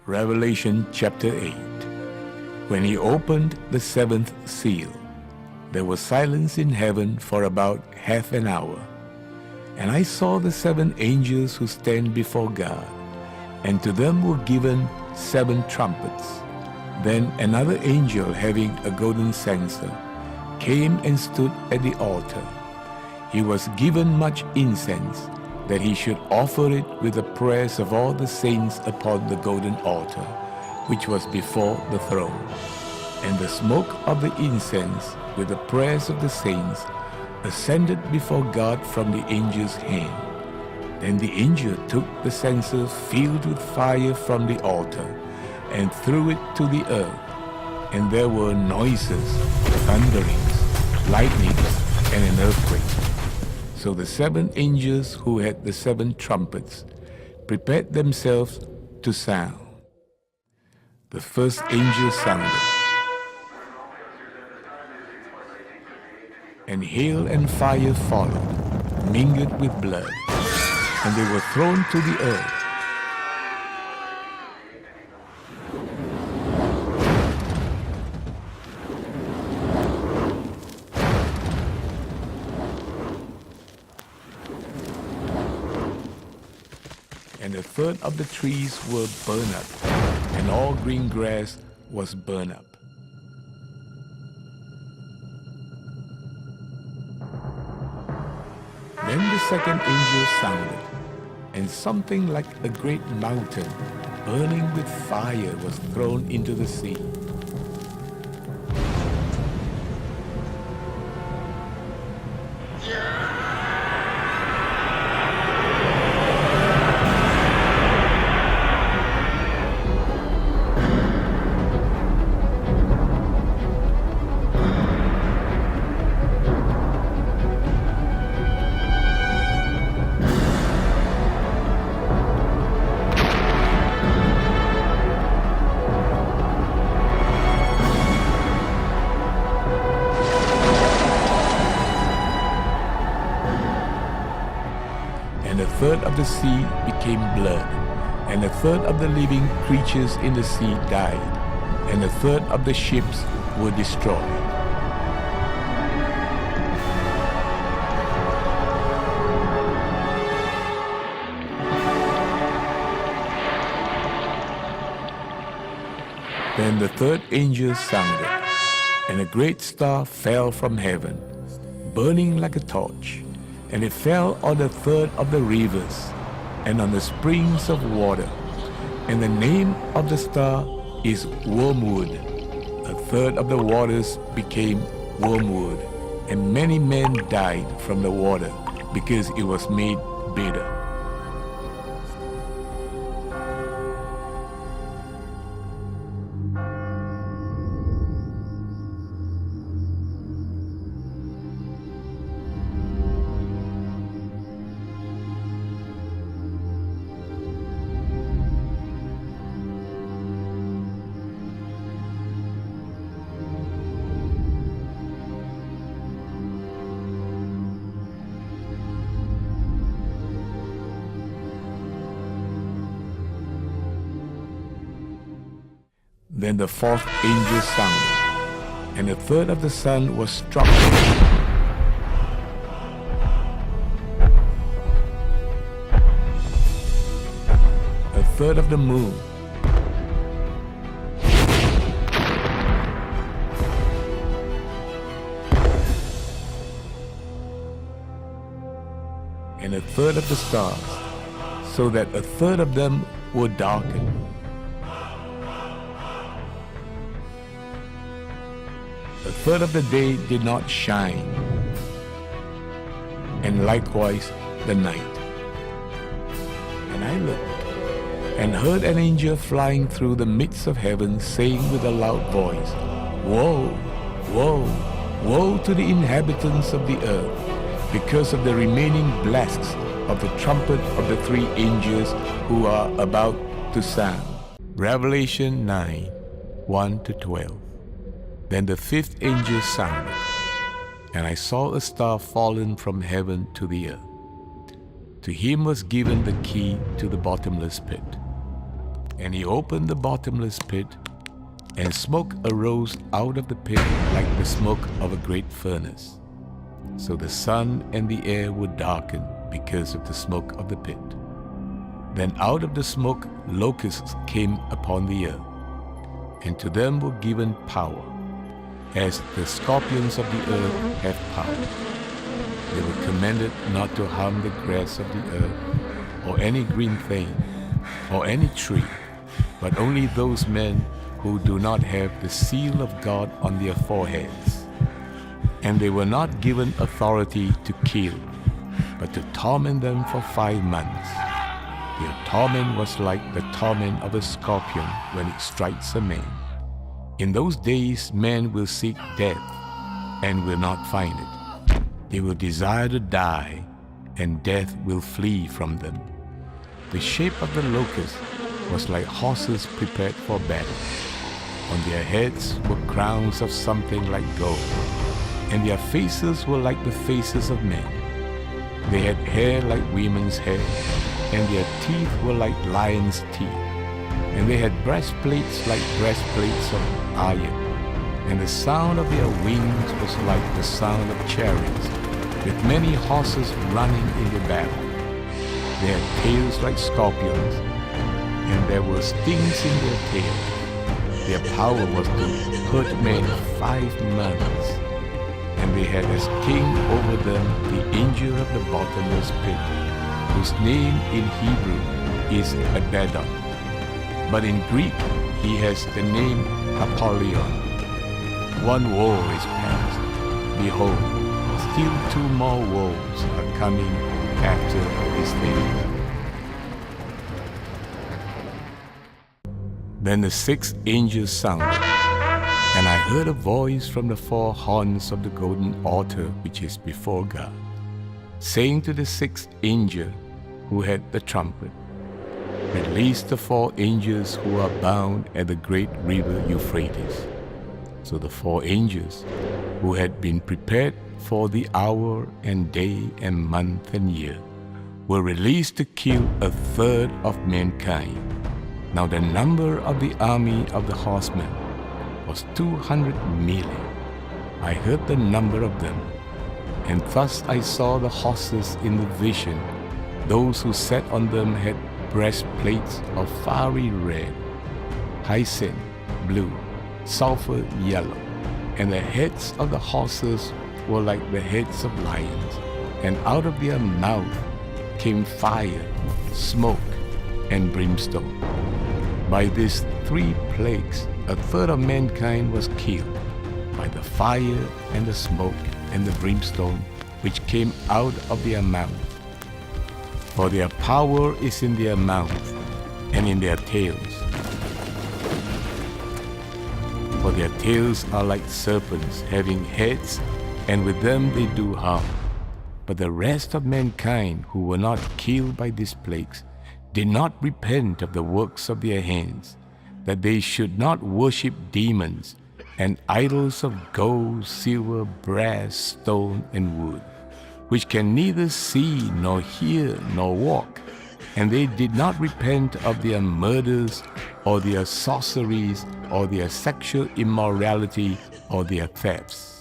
Revelation chapter 8. When he opened the seventh seal, there was silence in heaven for about half an hour. And I saw the seven angels who stand before God, and to them were given seven trumpets. Then another angel having a golden censer came and stood at the altar. He was given much incense, that he should offer it with the prayers of all the saints upon the golden altar, which was before the throne. And the smoke of the incense, with the prayers of the saints, ascended before God from the angel's hand. Then the angel took the censer filled with fire from the altar, and threw it to the earth. And there were noises, thunderings, lightnings, and an earthquake. So the seven angels who had the seven trumpets prepared themselves to sound. The first angel sounded, and hail and fire followed, mingled with blood, and they were thrown to the earth. And a third of the trees were burned up, and all green grass was burned up. Then the second angel sounded, and something like a great mountain, burning with fire, was thrown into the sea. And a third of the sea became blood, and a third of the living creatures in the sea died, and a third of the ships were destroyed. Then the third angel sounded, and a great star fell from heaven, burning like a torch. And it fell on a third of the rivers and on the springs of water. And the name of the star is wormwood. A third of the waters became wormwood, and many men died from the water because it was made bitter. Then the fourth angel sounded, and a third of the sun was struck. A third of the moon. And a third of the stars, so that a third of them were darkened. A third of the day did not shine, and likewise the night. And I looked, and heard an angel flying through the midst of heaven, saying with a loud voice, Woe, woe, woe to the inhabitants of the earth, because of the remaining blasts of the trumpet of the three angels who are about to sound. Revelation 9, 1-12. Then the fifth angel sounded, and I saw a star fallen from heaven to the earth. To him was given the key to the bottomless pit. And he opened the bottomless pit, and smoke arose out of the pit like the smoke of a great furnace. So the sun and the air were darkened because of the smoke of the pit. Then out of the smoke locusts came upon the earth, and to them were given power, as the scorpions of the earth have power. They were commanded not to harm the grass of the earth, or any green thing, or any tree, but only those men who do not have the seal of God on their foreheads. And they were not given authority to kill, but to torment them for 5 months. Their torment was like the torment of a scorpion when it strikes a man. In those days men will seek death and will not find it. They will desire to die, and death will flee from them. The shape of the locust was like horses prepared for battle. On their heads were crowns of something like gold, and their faces were like the faces of men. They had hair like women's hair, and their teeth were like lions' teeth. And they had breastplates like breastplates of iron, and the sound of their wings was like the sound of chariots, with many horses running into battle. They had tails like scorpions, and there were stings in their tails. Their power was to hurt men 5 months, and they had as king over them the angel of the bottomless pit, whose name in Hebrew is Abaddon, but in Greek he has the name Apollyon. 1 woe is past. Behold, still 2 more woes are coming after this thing. Then the 6th angel sounded, and I heard a voice from the 4 horns of the golden altar which is before God, saying to the 6th angel who had the trumpet, Release the 4 angels who are bound at the great river Euphrates. So the 4 angels who had been prepared for the hour and day and month and year were released to kill 1/3 of mankind. Now the number of the army of the horsemen was 200 million. I heard the number of them, and thus I saw the horses in the vision. Those who sat on them had breastplates of fiery red, hyacinth blue, sulfur yellow, and the heads of the horses were like the heads of lions, and out of their mouth came fire, smoke, and brimstone. By these 3 plagues, 1/3 of mankind was killed, by the fire and the smoke and the brimstone which came out of their mouth. For their power is in their mouth and in their tails. For their tails are like serpents, having heads, and with them they do harm. But the rest of mankind who were not killed by these plagues did not repent of the works of their hands, that they should not worship demons and idols of gold, silver, brass, stone, and wood, which can neither see nor hear nor walk. And they did not repent of their murders, or their sorceries, or their sexual immorality, or their thefts.